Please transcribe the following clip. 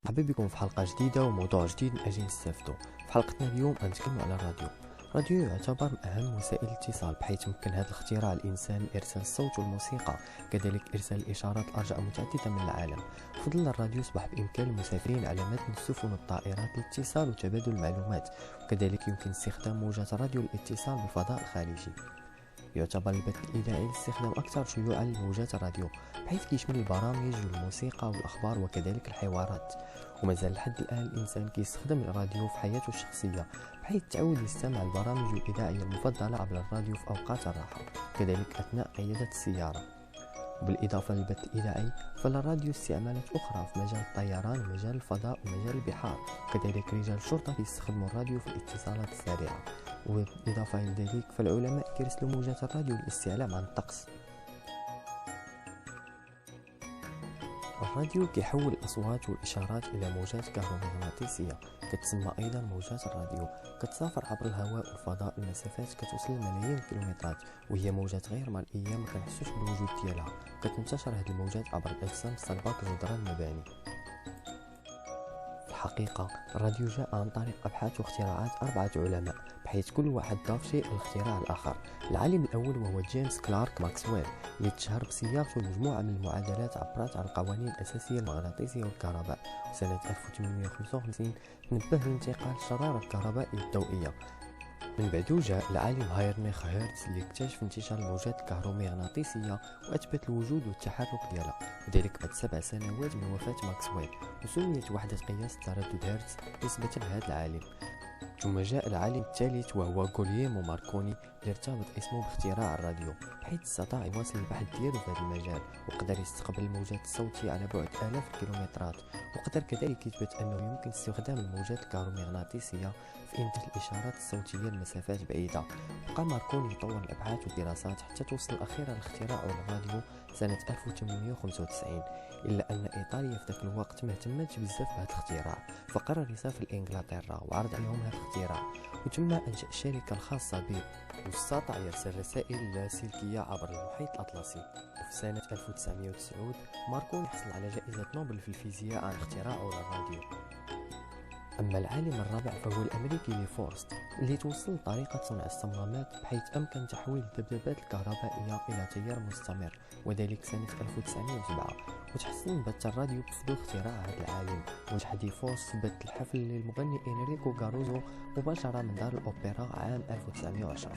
مرحبا بكم في حلقة جديدة وموضوع جديد من أجل نستافدو. في حلقتنا اليوم غنتكلموا على الراديو. الراديو يعتبر من أهم وسائل الاتصال، بحيث يمكن هذا الاختراع الإنسان من إرسال الصوت والموسيقى، كذلك إرسال الإشارات لأرجاء متعددة من العالم. فضل الراديو أصبح بإمكان المسافرين على متن السفن والطائرات الاتصال وتبادل المعلومات، وكذلك يمكن استخدام موجات الراديو للاتصال بالفضاء الخارجي. يعتبر البث الإذاعي الاستخدام أكثر شيوعا لموجات الراديو، بحيث كيشمل البرامج والموسيقى والأخبار وكذلك الحوارات. ومازال لحد الآن الإنسان كيستخدم الراديو في حياته الشخصية، بحيث تعود يستمع البرامج الإذاعية المفضلة عبر الراديو في أوقات الراحة، كذلك أثناء قيادة السيارة. وبالإضافة للبث الإذاعي فللراديو استعمالات أخرى في مجال الطيران ومجال الفضاء ومجال البحار، وكذلك رجال الشرطة يستخدموا الراديو في الاتصالات السريعة. وبالإضافة إلى ذلك فالعلماء يرسلوا موجات الراديو للاستعلام عن الطقس. الراديو كيحول الأصوات والإشارات إلى موجات كهرومغناطيسية، كتسمى أيضا موجات الراديو، كتسافر عبر الهواء والفضاء لمسافات كتوصل لملايين الكيلومترات، وهي موجات غير مرئية ما كنحسوش بالوجود ديالها. كتنتشر هذه الموجات عبر الأجسام الصلبة كجدران المباني. في الحقيقة الراديو جاء عن طريق أبحاث واختراعات 4 علماء، بحيث كل واحد ضاف شيء للاختراع الآخر. العالم الأول وهو جيمس كلارك ماكسويل، اللي تشهر بصياغته مجموعة من المعادلات عبرت عن القوانين الأساسية المغناطيسية والكهرباء. وسنة 1855 تنبه لانتقال الشرارة الكهربائية الضوئية. من بعده جاء العالم هايرنيخ هيرتز اللي اكتشف انتشار الموجات الكهرومغناطيسية وأثبت الوجود والتحرك ديالها، وذلك بعد 7 سنوات من وفاة ماكسويل، وسميت وحدة قياس التردد هيرتز نسبة لهذا العالم. ثم جاء العالم الثالث وهو غولييمو ماركوني، اللي ارتبط اسمه باختراع الراديو، بحيث استطاع يواصل البحث ديالو في هذا المجال، وقدر يستقبل الموجات الصوتية على بعد آلاف الكيلومترات. وقدر كذلك يثبت أنه يمكن استخدام الموجات الكهرومغناطيسية في إنتاج الإشارات الصوتية لمسافات بعيدة. بقى ماركوني يطور الأبحاث والدراسات حتى توصل أخيرا لاختراع الراديو سنة 1895. إلا أن إيطاليا في ذاك الوقت ما اهتمتش بزاف بهذا الاختراع، فقرر يسافر لإنجلترا وعرض عليهم هذا الاختراع، وتم أنشأ الشركة الخاصة به، واستطاع يرسل رسائل لاسلكية عبر المحيط الأطلسي. وفي سنة 1909 ماركوني حصل على جائزة نوبل في الفيزياء عن اختراعه للراديو. أما العالم الرابع فهو الأمريكي لي فورست، اللي توصل طريقة صنع الصمامات بحيث أمكن تحويل الذبذبات الكهربائية إلى تيار مستمر، وذلك سنة 1907. وتحسن بث الراديو بفضل اختراع هذا العالم. ونجح دي فورست بث الحفل للمغني إنريكو غاروزو مباشرة من دار الأوبرا عام 1910.